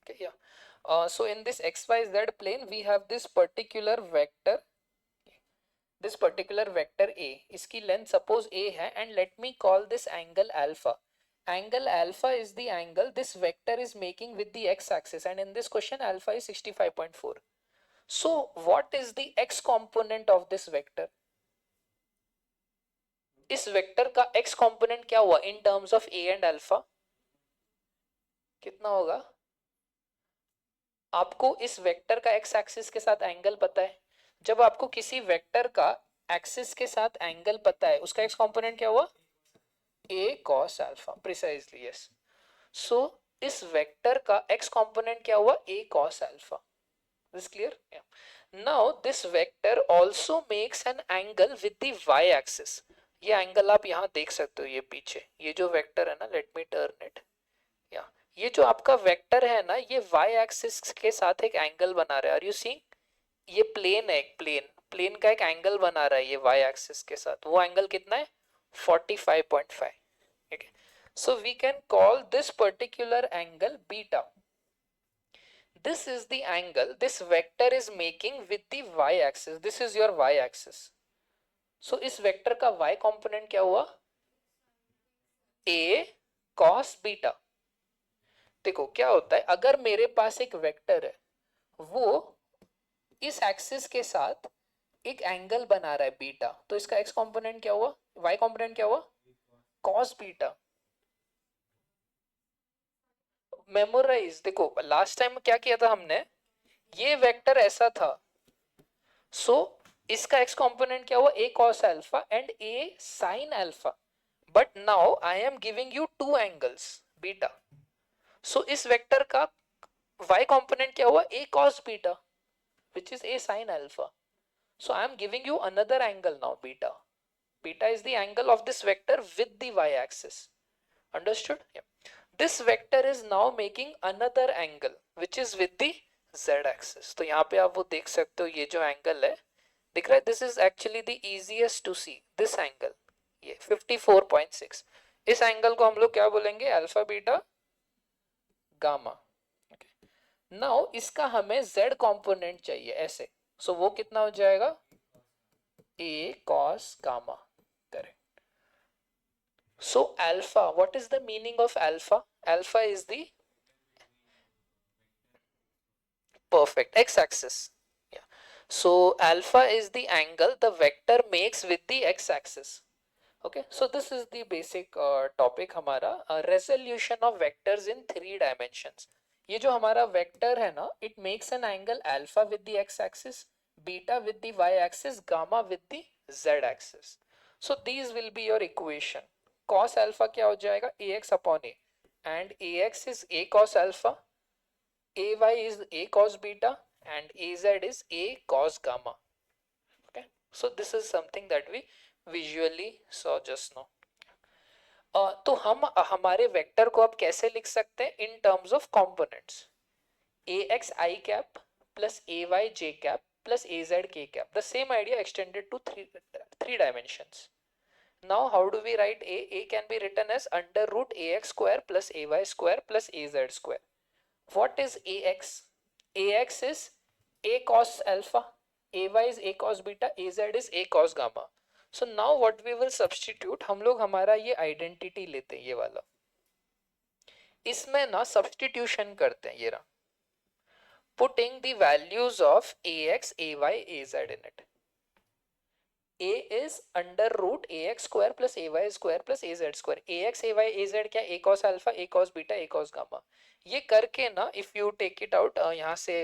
Okay, yeah. So in this xyz plane we have this particular vector, a, इसकी length suppose a है, and let me call this angle alpha. Angle alpha is the angle this vector is making with the x axis, and in this question alpha is 65.4. So what is the x component of this vector? इस vector का x component क्या हुआ in terms of a and alpha? कितना होगा? आपको इस vector का x axis के साथ एंगल पता है. जब आपको किसी वेक्टर का एक्सिस के साथ एंगल पता है, उसका x कंपोनेंट क्या हुआ? a cos alpha. Precisely yes. So इस वेक्टर का x कंपोनेंट क्या हुआ? a cos alpha. This clear? Yeah. Now this vector also makes an angle with the y axis. ये एंगल आप यहां देख सकते हो, ये पीछे ये जो वेक्टर है ना, लेट मी टर्न इट. या ये जो आपका वेक्टर है ना, ये y एक्सिस के साथ एक एंगल बना रहा है. और यू सी, ये प्लेन है, एक प्लेन का एक एंगल बना रहा है ये y एक्सिस के साथ. वो एंगल कितना है? 45.5. okay, so we can call this particular angle beta. This is the angle this vector is making with the y axis. This is your y axis. So इस वेक्टर का y component क्या हुआ? a cos beta. देखो क्या होता है, अगर मेरे पास एक वेक्टर है, वो इस एक्सिस के साथ एक एंगल बना रहा है बीटा, तो इसका x कंपोनेंट क्या हुआ? y कंपोनेंट क्या हुआ? cos beta. मेमोराइज. देखो लास्ट टाइम क्या किया था हमने, ये वेक्टर ऐसा था, सो इसका x कंपोनेंट क्या हुआ? a cos alpha and a sin alpha. But now I am giving you two angles beta. So इस वेक्टर का y कंपोनेंट क्या हुआ? a cos beta, which is a sin alpha. So I am giving you another angle now, beta. Beta is the angle of this vector with the y axis. Understood? Yeah. This vector is now making another angle which is with the z axis. तो यहाँ पे आप वो देख सकते हो, ये जो एंगल है दिख रहा है, this is actually the easiest to see. This angle, ये 54.6. इस एंगल को हम लोग क्या बोलेंगे? Alpha beta gamma. नाउ इसका हमें z कंपोनेंट चाहिए ऐसे. सो वो कितना हो जाएगा? a cos gamma. Correct. So alpha, what is the meaning of alpha? Alpha is the perfect x axis. Yeah. So alpha is the angle the vector makes with the x axis. Okay, so this is the basic topic हमारा, resolution of vectors in 3 dimensions. ये जो हमारा vector है ना, it makes an angle alpha with the x axis, beta with the y axis, gamma with the z axis. So these will be your equation. Cos alpha क्या हो जाएगा? ax upon a, and ax is a cos alpha, ay is a cos beta, and az is a cos gamma. Okay, so this is something that we visually saw just now. तो हम हमारे vector को अब कैसे लिख सकते हैं? In terms of components. A X I cap plus A Y J cap plus A Z K cap. The same idea extended to three dimensions. Now how do we write A? A can be written as under root A X square plus A Y square plus A Z square. What is A X? A X is a cos alpha, ay is a cos beta, az is a cos gamma. So now what we will substitute, हम लोग हमारा ये identity लेते हैं, ये वाला, इसमें ना सब्सटीट्यूशन करते हैं. ये रहा, putting the values of ax, ay, az in it. a is under root A X square plus A Y square plus A Z square. A X A Y A Z क्या? A cos alpha, A cos beta, A cos gamma. ये करके ना, if you take it out, यहाँ से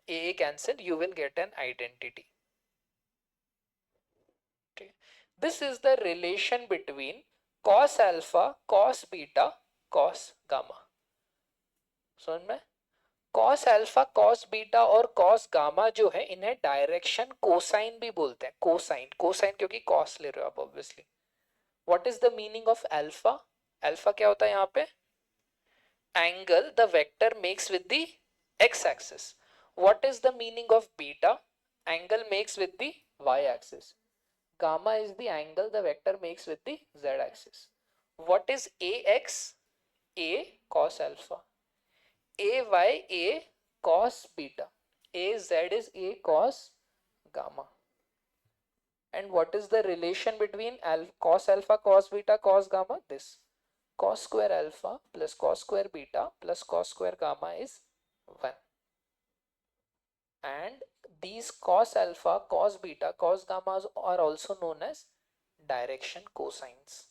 A cancel, you will get an identity. This is the relation between cos alpha, cos beta, cos gamma. समझ में? cos alpha, cos beta और cos gamma जो है, इन्हें डायरेक्शन कोसाइन भी बोलते हैं. कोसाइन, कोसाइन क्योंकि cos ले रहे हो आप obviously. What is the meaning of alpha? Alpha क्या होता है यहाँ पे? Angle the vector makes with the x axis. What is the meaning of beta? Angle makes with the y axis. Gamma is the angle the vector makes with the z axis. What is ax? A cos alpha. AY A cos beta. AZ is A cos gamma. And what is the relation between cos alpha, cos beta, cos gamma? This. Cos square alpha plus cos square beta plus cos square gamma is 1. And these cos alpha, cos beta, cos gammas are also known as direction cosines.